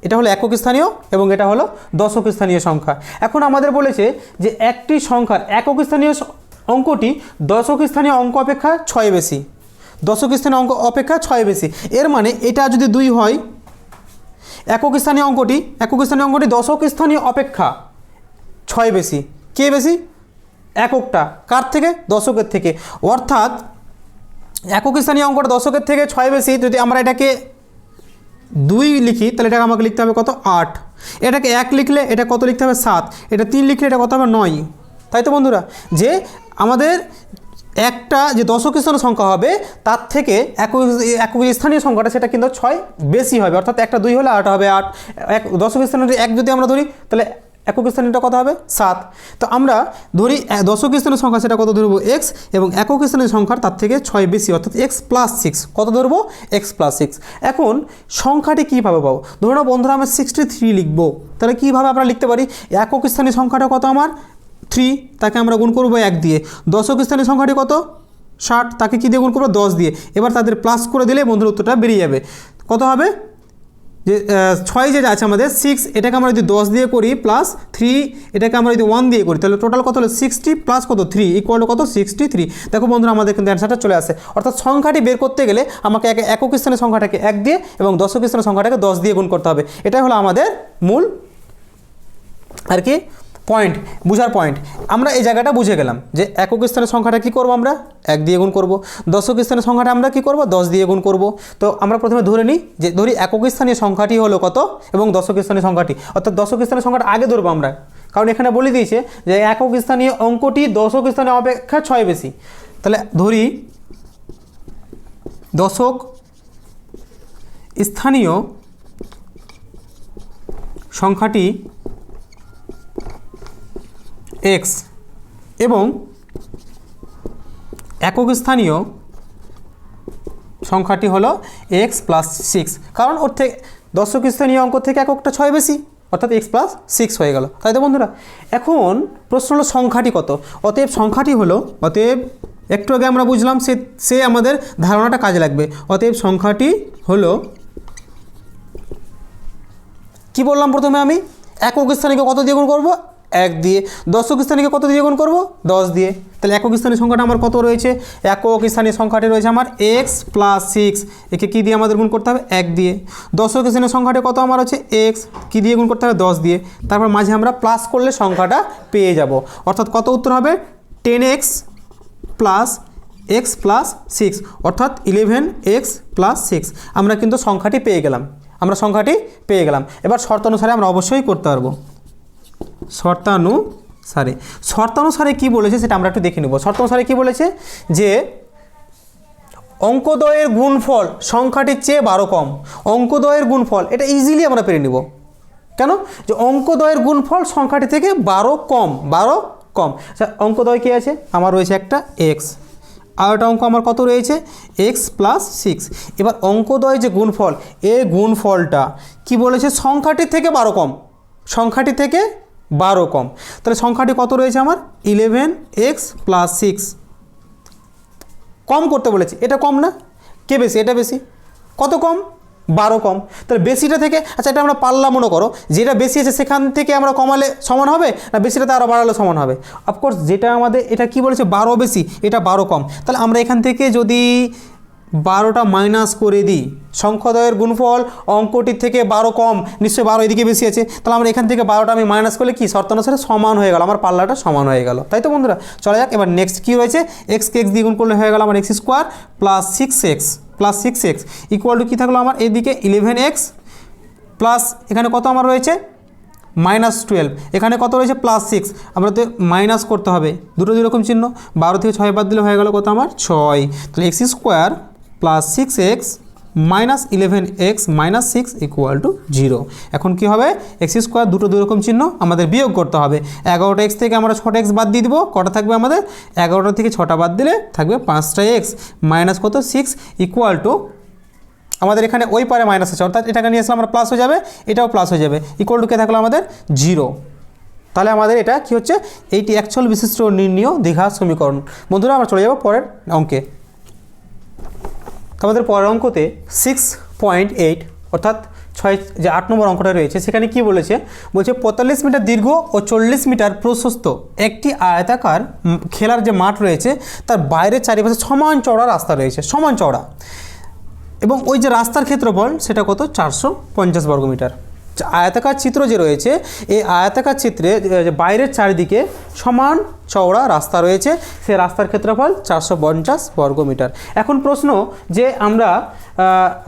এটা হলো একক স্থানীয় এবং এটা হলো দশক স্থানীয় সংখ্যা। এখন আমাদের বলেছে যে একটি সংখ্যার একক স্থানীয় অঙ্কটি দশক স্থানীয় অঙ্ক অপেক্ষা 6 বেশি, দশক স্থানীয় অঙ্ক অপেক্ষা 6 বেশি। এর মানে এটা যদি 2 হয়, একক স্থানীয় অঙ্কটি দশক স্থানীয় অপেক্ষা 6 বেশি। কে বেশি, এককটা, কার থেকে, দশকের থেকে। অর্থাৎ একক স্থানীয় অঙ্কটা দশকের থেকে 6 বেশি। যদি আমরা এটাকে 2 লিখি তাহলে এটাকে আমাকে লিখতে হবে কত 8, এটাকে 1 লিখলে এটা কত লিখতে হবে 7, এটা 3 লিখলে এটা কত হবে 9। তাই তো বন্ধুরা, যে আমাদের একটা যে দশক স্থানীয় সংখ্যা হবে তার থেকে একক স্থানীয় সংখ্যাটা সেটা কিন্তু 6 বেশি হবে, অর্থাৎ একটা 2 হলে 8 হবে 8, দশক স্থানীয় 1 যদি আমরা ধরি তাহলে একক স্থানীয়টা কত হবে 7। তো আমরা ধরি দশক স্থানীয় সংখ্যা সেটা কত ধরবো x, এবং একক স্থানীয় সংখ্যার তার থেকে 6 বেশি অর্থাৎ x প্লাস 6, কত ধরবো x প্লাস 6। এখন সংখ্যাটি কীভাবে পাবো, ধরো না বন্ধুরা আমরা 63 লিখবো, তাহলে কীভাবে আমরা লিখতে পারি, একক স্থানীয় সংখ্যাটা কত আমার 3, তাকে আমরা গুণ করবো 1 দিয়ে, দশক স্থানীয় সংখ্যাটি কত 60, তাকে কী দিয়ে গুণ করবো 10 দিয়ে। এবার তাদের প্লাস করে দিলে বন্ধুর উত্তরটা বেরিয়ে যাবে, কত হবে যে 6 যে আছে আমাদের 6, এটাকে আমরা যদি 10 দিয়ে করি প্লাস 3, এটাকে আমরা যদি 1 দিয়ে করি তাহলে টোটাল কত হলো 60 প্লাস কত 3 ইকুয়াল টু কত 63। দেখো বন্ধুরা আমাদের কিন্তু অ্যান্সারটা চলে আসে। অর্থাৎ সংখ্যাটি বের করতে গেলে আমাকে একক স্থানীয় সংখ্যাটাকে 1 দিয়ে এবং দশক স্থানীয় সংখ্যাটাকে 10 দিয়ে গুণ করতে হবে। এটাই হলো আমাদের মূল আর কি পয়েন্ট, বুঝার পয়েন্ট। আমরা এই জায়গাটা বুঝে গেলাম যে একক স্থানীয় সংখ্যাটা কী করবো, আমরা 1 দিয়ে গুণ করব, দশক স্থানীয় সংখ্যাটা আমরা কী করব 10 দিয়ে গুণ করব। তো আমরা প্রথমে ধরে নিই যে ধরি একক স্থানীয় সংখ্যাটি হলো কত এবং দশক স্থানীয় সংখ্যাটি, অর্থাৎ দশক স্থানীয় সংখ্যাটা আগে ধরবো আমরা, কারণ এখানে বলে দিয়েছে যে একক স্থানীয় অঙ্কটি দশক স্থানীয় অপেক্ষা 6 বেশি। তাহলে ধরি দশক স্থানীয় সংখ্যাটি x এবং একক স্থানীয় সংখ্যাটি হলো x প্লাস 6, কারণ ওর থেকে দশক স্থানীয় অঙ্ক থেকে এককটা 6 বেশি অর্থাৎ x প্লাস 6 হয়ে গেল। তাই তো বন্ধুরা, এখন প্রশ্ন হলো সংখ্যাটি কত, অতএব সংখ্যাটি হলো, অতএব একটু আগে আমরা বুঝলাম সে আমাদের ধারণাটা কাজে লাগবে। অতএব সংখ্যাটি হলো, কি বললাম প্রথমে আমি, একক স্থানীয়কে কত দিয়ে গুণ করবো 1 দিয়ে, দশক স্থানীয়কে কত দিয়ে গুণ করবো 10 দিয়ে। তাহলে একক স্থানীয় সংখ্যাটা আমার কত রয়েছে, একক স্থানীয় সংখ্যাটি রয়েছে আমার x প্লাস 6, একে কী দিয়ে আমাদের গুণ করতে হবে 1 দিয়ে। দশক স্থানীয় সংখ্যাটি কত আমার হচ্ছে x, কী দিয়ে গুণ করতে হবে 10 দিয়ে। তারপর মাঝে আমরা প্লাস করলে সংখ্যাটা পেয়ে যাব, অর্থাৎ কত উত্তর হবে 10x plus x plus six অর্থাৎ 11x প্লাস সিক্স। আমরা কিন্তু সংখ্যাটি পেয়ে গেলাম, এবার শর্তানুসারে আমরা অবশ্যই করতে পারবো। শর্তানুসারে কি বলেছে সেটা আমরা একটু দেখে নেব। শর্তানুসারে কি বলেছে যে অঙ্কদ্বয়ের গুণফল সংখ্যাটির চেয়ে 12 কম। অঙ্কদ্বয়ের গুণফল এটা ইজিলি আমরা পেরে নিব। কেন? যে অঙ্কদ্বয়ের গুণফল সংখ্যাটি থেকে 12 কম। আচ্ছা, অঙ্কদ্বয় কী আছে? আমার রয়েছে একটা এক্স, আর একটা অঙ্ক আমার কত রয়েছে? X plus six. এবার অঙ্কদ্বয় যে গুণফল, এই গুণফলটা কি বলেছে? সংখ্যাটির থেকে 12 কম। তাহলে সংখ্যাটি কত রয়েছে আমার? 11x plus six. কম করতে বলেছি, এটা কম না? কে বেশি? এটা বেশি। কত কম? 12 কম। তাহলে বেশিটা থেকে, আচ্ছা এটা আমরা পারলাম, মনে করো যেটা বেশি আছে সেখান থেকে আমরা কমালে সমান হবে না বেশিটাতে আরও বাড়ালে সমান হবে? অফকোর্স যেটা আমাদের, এটা কি বলেছে? 12 বেশি, এটা 12 কম। তাহলে আমরা এখান থেকে যদি 12টা মাইনাস করে দিই, সংখ্যাদ্বয়ের গুণফল অঙ্কটির থেকে 12 কম, নিশ্চয়ই 12 এদিকে বেশি আছে, তাহলে আমরা এখান থেকে 12টা আমি মাইনাস করলে কি শর্তানুসারে সমান হয়ে গেল, আমার পাল্লাটা সমান হয়ে গেল। তাই তো বন্ধুরা, চলে যাক। এবার নেক্সট কী রয়েছে? এক্সকে এক্স দিয়ে গুণ করলে হয়ে গেল আমার x square plus six x equal to কী থাকলো আমার? এদিকে 11x প্লাস এখানে কত আমার রয়েছে? -12। এখানে কত রয়েছে? +6। আমরা তো মাইনাস করতে হবে, দুটো দুই রকম চিহ্ন। 12 থেকে 6 বাদ দিলে হয়ে গেল কত আমার? 6। তাহলে x square plus 6x minus 11x minus 6 equal to 0। এখন কী হবে? এক্স স্কোয়ার, দুটো দুই রকম চিহ্ন, আমাদের বিয়োগ করতে হবে। 11টা এক্স থেকে আমরা 6টা এক্স বাদ দিয়ে দিব, কটা থাকবে আমাদের? 11টা থেকে 6টা বাদ দিলে থাকবে 5টা এক্স মাইনাস কত? 6 ইকুয়াল টু, আমাদের এখানে ওই পারে মাইনাস আছে, অর্থাৎ এটাকে নিয়ে আসলে আমরা প্লাস হয়ে যাবে, এটাও প্লাস হয়ে যাবে, ইকুয়াল টু কে থাকলো আমাদের? 0। তাহলে আমাদের এটা কি হচ্ছে? এইটি অ্যাকচুয়াল বিশিষ্ট নির্ণীয় দ্বিঘাত সমীকরণ। বন্ধুরা, আমরা চলে যাব পরের অঙ্কে। তো আমাদের পরের অঙ্কতে 6.8 অর্থাৎ 8 নম্বর অঙ্কটা রয়েছে, সেখানে কি বলেছে? বলছে 45 মিটার দীর্ঘ ও 40 মিটার প্রশস্ত একটি আয়তাকার খেলার যে মাঠ রয়েছে তার বাইরের চারিপাশে সমান চওড়া রাস্তা রয়েছে, সমান চওড়া, এবং ওই যে রাস্তার ক্ষেত্রফল সেটা কত? 450 বর্গমিটার। আয়তাকার চিত্র যে রয়েছে, এই আয়তাকার চিত্রে বাইরের চারিদিকে সমান চওড়া রাস্তা রয়েছে, সেই রাস্তার ক্ষেত্রফল 450 বর্গমিটার। এখন প্রশ্ন যে আমরা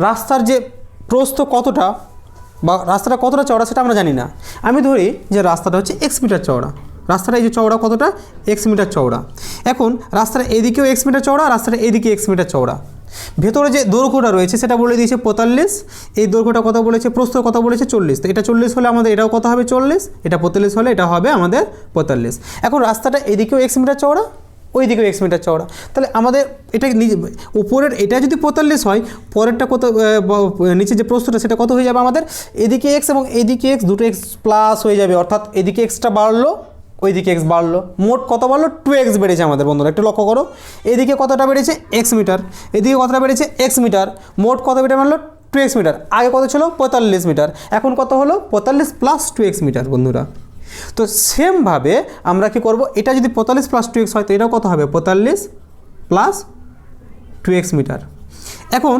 রাস্তার যে প্রস্থ কতটা বা রাস্তাটা কতটা চওড়া সেটা আমরা জানি না। আমি ধরি যে রাস্তাটা হচ্ছে x মিটার চওড়া, রাস্তাটা এই যে চওড়া কতটা? x মিটার চওড়া। এখন রাস্তাটা এদিকেও x মিটার চওড়া, রাস্তাটা এদিকে x মিটার চওড়া। ভেতরে যে দৈর্ঘ্যটা রয়েছে সেটা বলে দিয়েছে 45, এই দৈর্ঘ্যটা কত বলেছে? প্রস্থ কত বলেছে? 40। তো এটা 40 হলে আমাদের এটাও কত হবে? 40। এটা 45 হলে এটা হবে আমাদের 45। এখন রাস্তাটা এদিকেও x মিটার চওড়া, ওই দিকেও x মিটার চওড়া, তাহলে আমাদের এটা উপরের এটা যদি 45 হয়, পরেরটা কত? নিচে যে প্রস্থটা সেটা কত হয়ে যাবে আমাদের? এদিকে x এবং এদিকে x, দুটো x প্লাস হয়ে যাবে, অর্থাৎ এদিকে xটা বাড়লো, ওইদিকে x বাড়লো, মোট কত বাড়লো? 2x বেড়েছে আমাদের। বন্ধুরা একটু লক্ষ্য করো, এদিকে কতটা বেড়েছে? x মিটার, এদিকে কতটা বেড়েছে? x মিটার, মোট কত মিটার বাড়লো? 2x metre. আগে কত ছিল? 45 মিটার, এখন কত হলো? 45 প্লাস 2x মিটার। বন্ধুরা, তো সেমভাবে আমরা কি করব? এটা যদি 45 প্লাস 2x হয় তো এটাও কত হবে? 45 প্লাস 2x মিটার। এখন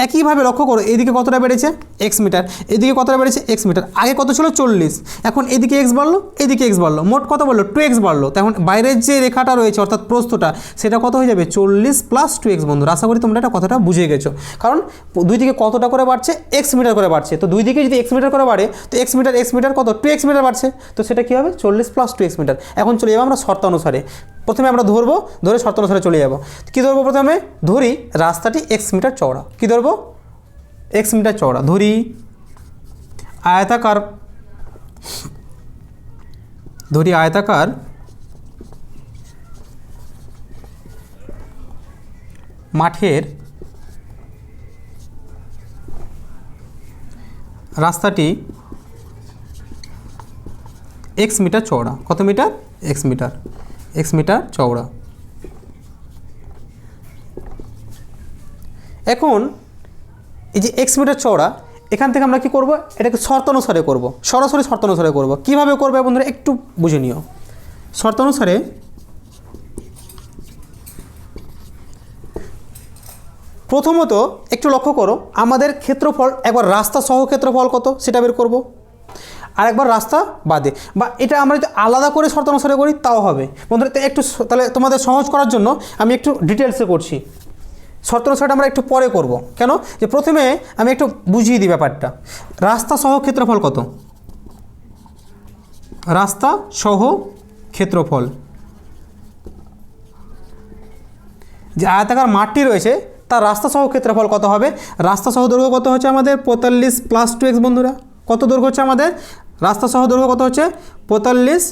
একইভাবে লক্ষ্য করো, এদিকে কতটা বেড়েছে? x মিটার, এদিকে কতটা বেড়েছে? x metre. আগে কত ছিল? 40, এখন এদিকে x বাড়লো, এদিকে x বাড়লো, মোট কত বাড়লো? 2x বাড়লো। তখন বাইরের যে রেখাটা রয়েছে অর্থাৎ প্রস্থটা সেটা কত হয়ে যাবে? 40 প্লাস 2x। বন্ধুরা, আশা করি তোমরা এটা কথাটা বুঝে গেছো, কারণ দুই দিকে কতটা করে বাড়ছে? x মিটার করে বাড়ছে, তো দুই দিকে যদি x মিটার করে বাড়ে তো x মিটার কত? 2x মিটার বাড়ছে, তো সেটা কী হবে? 40 প্লাস 2x মিটার। এখন চলে যাবো আমরা শর্তানুসারে। প্রথমে আমরা ধরবো, ধরে শর্তানুসারে চলে যাব। কী ধরবো? প্রথমে ধরি রাস্তাটি x মিটার চওড়া। কী ধরবো? x মিটার চওড়া। ধরি আয়তাকার, মাঠের রাস্তাটি x মিটার চওড়া। কত মিটার? x মিটার চওড়া। এখন এই যে x মিটার চওড়া, এখান থেকে আমরা কি করব? এটাকে শর্তানুসারে করব, সরাসরি শর্তানুসারে করব। কিভাবে করবে বন্ধুরা একটু বুঝে নিও। শর্তানুসারে প্রথমত একটু লক্ষ্য করো, আমাদের ক্ষেত্রফল একবার রাস্তা সহ ক্ষেত্রফল কত সেটা বের করব। আরেকবার রাস্তা বাদে, বা এটা আমরা যদি আলাদা করে শর্ত অনুসারে করি তাও হবে বন্ধুরা। একটু তাহলে তোমাদের সহজ করার জন্য আমি একটু ডিটেলসে করছি। শর্ত অনুসারটা আমরা একটু পরে করব, কেন যে প্রথমে আমি একটু বুঝিয়ে দিই ব্যাপারটা। রাস্তা সহ ক্ষেত্রফল কত? রাস্তা সহ ক্ষেত্রফল, যে আয়তাকার মাঠটি রয়েছে তার রাস্তা সহ ক্ষেত্রফল কত হবে? রাস্তা সহ দৈর্ঘ্য কত হচ্ছে আমাদের? 45 + 2x বন্ধুরা। কত দৈর্ঘ্য হচ্ছে আমাদের? রাস্তা সহ দৈর্ঘ্য কত হচ্ছে? 45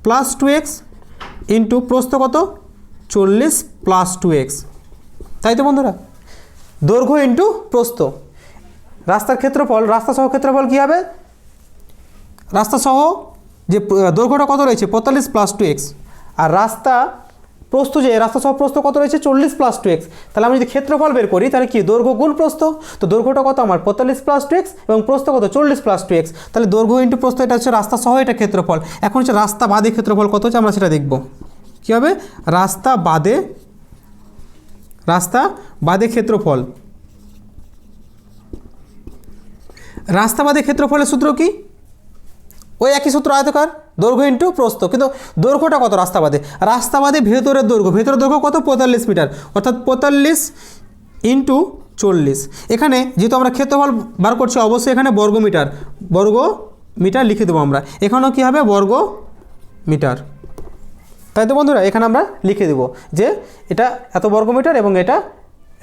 + 2x ইন্টু প্রস্থ কত? 40 + 2x, তাই তো বন্ধুরা? দৈর্ঘ্য ইন্টু প্রস্থ, রাস্তার ক্ষেত্রফল, রাস্তা সহ ক্ষেত্রফল কী হবে? রাস্তা সহ যে দৈর্ঘ্যটা কত রয়েছে? 45 + 2x, আর রাস্তা প্রস্থ, যে রাস্তা সহ প্রস্থ কত রয়েছে? 40 + 2x। তাহলে আমি যদি ক্ষেত্রফল বের করি তাহলে কি? দৈর্ঘ্য গুণ প্রস্থ। তো দৈর্ঘ্যটা কত আমার? 45 + 2x এবং প্রস্থ কত? 40 + 2x। তাহলে দৈর্ঘ্য ইন্টু প্রস্থ, এটা হচ্ছে রাস্তা সহ, এটা ক্ষেত্রফল। এখন হচ্ছে রাস্তা বাদে ক্ষেত্রফল কত হচ্ছে আমরা সেটা দেখব। কী হবে? রাস্তা বাদে ক্ষেত্রফল। রাস্তা বাদে ক্ষেত্রফলের সূত্র কি? ওই একই সূত্র, আয়তকার দৈর্ঘ্য ইন্টু প্রস্থ। কিন্তু দৈর্ঘ্যটা কত রাস্তা বাদে ভেতরের দৈর্ঘ্য কত? 45 মিটার, অর্থাৎ 45 ইন্টু 40। এখানে যেহেতু আমরা ক্ষেত্রফল বার করছি অবশ্যই এখানে বর্গ মিটার লিখে দেবো আমরা। এখানেও কী হবে? বর্গ মিটার, তাই তো বন্ধুরা? এখানে আমরা লিখে দেবো যে এটা এত বর্গমিটার এবং এটা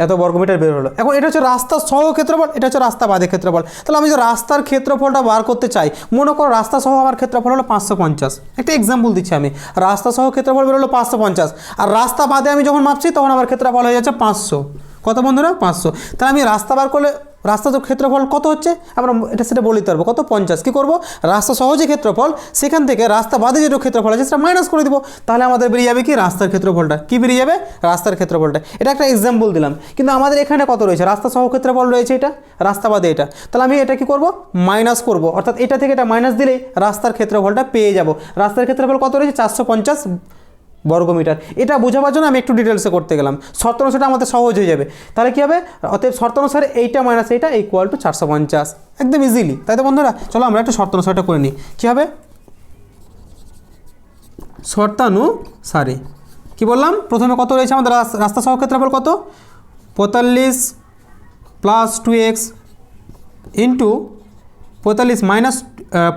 এত বর্গমিটার বের হলো। এখন এটা হচ্ছে রাস্তা সহ ক্ষেত্রফল, এটা হচ্ছে রাস্তা বাদে ক্ষেত্রফল। তাহলে আমি যে রাস্তার ক্ষেত্রফলটা বার করতে চাই, মনে করো রাস্তা সহ আমার ক্ষেত্রফল হলো 550। একটা এক্সাম্পল দিচ্ছি আমি, রাস্তা সহ ক্ষেত্রফল বের হলো 550, আর রাস্তা বাদে আমি যখন মাপছি তখন আমার ক্ষেত্রফল হয়ে যাচ্ছে 500। কত বন্ধুরা? 500। তাহলে আমি রাস্তা বার করলে রাস্তা তো ক্ষেত্রফল কত হচ্ছে আমরা সেটা বলে দিতে পারবো। কত? 50। কী করবো? রাস্তা সহ যে ক্ষেত্রফল সেখান থেকে রাস্তা বাদে যেটা ক্ষেত্রফল আছে সেটা মাইনাস করে দিব। তাহলে আমাদের বেরিয়ে যাবে কি? রাস্তার ক্ষেত্রফলটা। কি বেরিয়ে যাবে? রাস্তার ক্ষেত্রফলটা। এটা একটা এক্সাম্পল দিলাম, কিন্তু আমাদের এখানে কত রয়েছে? রাস্তা সহ ক্ষেত্রফল রয়েছে এটা, রাস্তা বাদে এটা। তাহলে আমি এটা কি করব? মাইনাস করব, অর্থাৎ এটা থেকে এটা মাইনাস দিলেই রাস্তার ক্ষেত্রফলটা পেয়ে যাব। রাস্তার ক্ষেত্রফল কত রয়েছে? 450 বর্গমিটার। এটা বোঝাবার জন্য আমি একটু ডিটেলসে করতে গেলাম। শর্ত অনুসারে আমাদের সহজ হয়ে যাবে। তাহলে কী হবে? অতএব শর্ত অনুসারে এইটা মাইনাস এইটা ইকুয়াল টু 450, একদম ইজিলি, তাই তো বন্ধুরা? চলো আমরা একটু শর্ত অনুসারটা করে নিই। কী হবে? শর্তানুসারে কী বললাম? প্রথমে কত রয়েছে আমাদের? রাস্তা সহ ক্ষেত্রফল কত? 45 + 2x ইন্টু 45 মাইনাস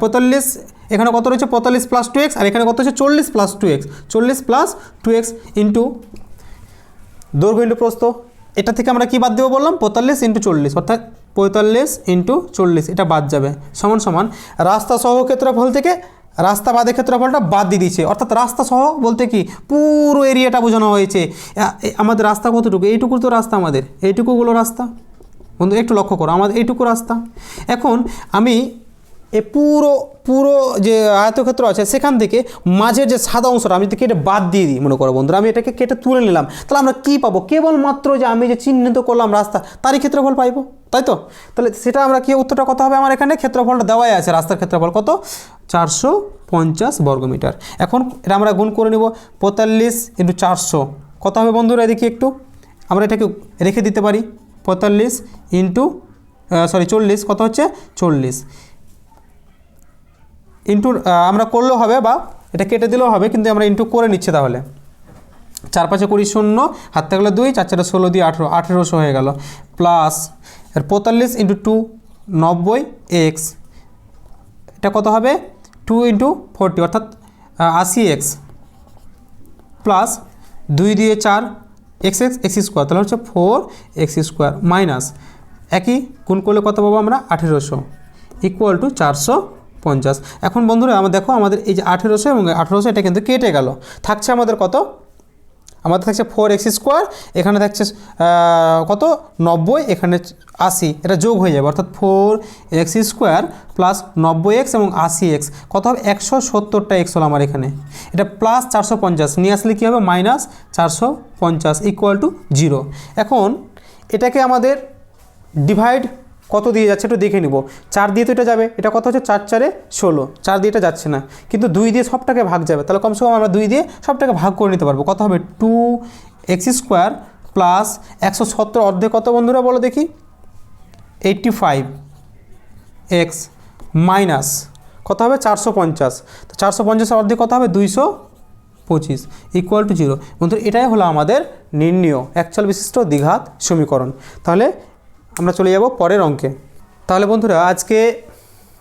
45, এখানে কত রয়েছে? 45 + 2x, আর এখানে কত হচ্ছে? 40 + 2x, 40 + 2x ইন্টু দৈর্ঘ্য ইন্টু প্রস্থ। এটা থেকে আমরা কি বাদ দেবো বললাম? 45 × 40, অর্থাৎ 45 × 40, এটা বাদ যাবে, সমান রাস্তা সহ ক্ষেত্রফল থেকে রাস্তা বাদে ক্ষেত্রফলটা বাদ দিয়ে দিচ্ছে। অর্থাৎ রাস্তা সহ বলতে কি? পুরো এরিয়াটা বোঝানো হয়েছে। আমাদের রাস্তা কতটুকু? এইটুকু তো রাস্তা, আমাদের এইটুকুগুলো রাস্তা। বন্ধু একটু লক্ষ্য করো, আমাদের এইটুকু রাস্তা। এখন আমি এই পুরো যে আয়তক্ষেত্র আছে সেখান থেকে মাঝের যে সাদা অংশটা আমি যদি কেটে বাদ দিয়ে দিই, মনে করো বন্ধুরা আমি এটাকে কেটে তুলে নিলাম, তাহলে আমরা কী পাবো? কেবলমাত্র যে আমি যে চিহ্নিত করলাম রাস্তা তারই ক্ষেত্রফল পাইবো, তাই তো? তাহলে সেটা আমরা কি উত্তরটা কত হবে? আমার এখানে ক্ষেত্রফলটা দেওয়াই আছে, রাস্তার ক্ষেত্রফল কত? 450 বর্গমিটার। এখন এটা আমরা গুণ করে নেব, 45 × 400 কত হবে বন্ধুরা? দেখি একটু, আমরা এটাকে রেখে দিতে পারি। 45 × 40 কত হচ্ছে? 40 ইন্টু, আমরা করলেও হবে বা এটা কেটে দিলেও হবে, কিন্তু আমরা ইন্টু করে নিচ্ছি। তাহলে 4 × 5 = 20, হাত থাকলে 2, 4 × 4 = 16 দিয়ে 18, 1800 হয়ে গেল, প্লাস এর 45 × 2 90x, এটা কত হবে? 2 × 40 অর্থাৎ 80x, প্লাস 2 দিয়ে 4 x² তাহলে হচ্ছে 4x², মাইনাস একই গুণ করলে কত পাবো আমরা? 1800 ইকুয়াল টু 450। এখন বন্ধুরা আমরা দেখো, আমাদের এই যে 1800 এবং 1800 এটা কিন্তু কেটে গেল, থাকছে আমাদের কত? আমাদের থাকছে 4x², এখানে থাকছে কত? 90, এখানে 80, এটা যোগ হয়ে যাবে, অর্থাৎ 4x² প্লাস 90x এবং 80x কত হবে? 170টা x হলো আমার এখানে। এটা প্লাস 450 নিয়ে আসলে কী হবে? Minus 450 equal to 0। এখন এটাকে আমাদের ডিভাইড কত দিয়ে যাচ্ছে একটু দেখে নিব। 4 দিয়ে তো এটা যাবে, এটা কত হচ্ছে? 4 × 4 = 16, 4 দিয়ে এটা যাচ্ছে না, কিন্তু 2 দিয়ে সবটাকে ভাগ যাবে, তাহলে কমসে কম আমরা 2 দিয়ে সবটাকে ভাগ করে নিতে পারবো। কত হবে? 2x² প্লাস 170 অর্ধেক কত বন্ধুরা বলো দেখি? 85x মাইনাস কত হবে 450, তো 450 অর্ধেক কত হবে 225 ইকুয়াল টু 0। বন্ধুরা এটাই হলো আমাদের নির্ণেয় একচল বিশিষ্ট দ্বিঘাত সমীকরণ। তাহলে আমরা চলে যাব পরের অঙ্কে। তাহলে বন্ধুরা আজকে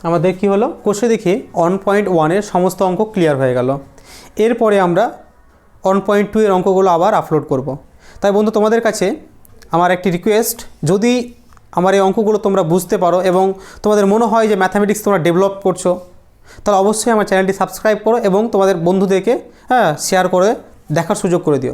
আমাদের কি হলো, কোষে দেখি 1.1 সমস্ত অঙ্ক ক্লিয়ার হয়ে গেল। এরপরে আমরা 1.2 অঙ্কগুলো আবার আপলোড করব। তাই বন্ধু তোমাদের কাছে আমার একটি রিকোয়েস্ট, যদি আমার এই অঙ্কগুলো তোমরা বুঝতে পারো এবং তোমাদের মনে হয় যে ম্যাথামেটিক্স তোমরা ডেভেলপ করছো, তাহলে অবশ্যই আমার চ্যানেলটি সাবস্ক্রাইব করো এবং তোমাদের বন্ধুদেরকে শেয়ার করে দেখার সুযোগ করে দিও।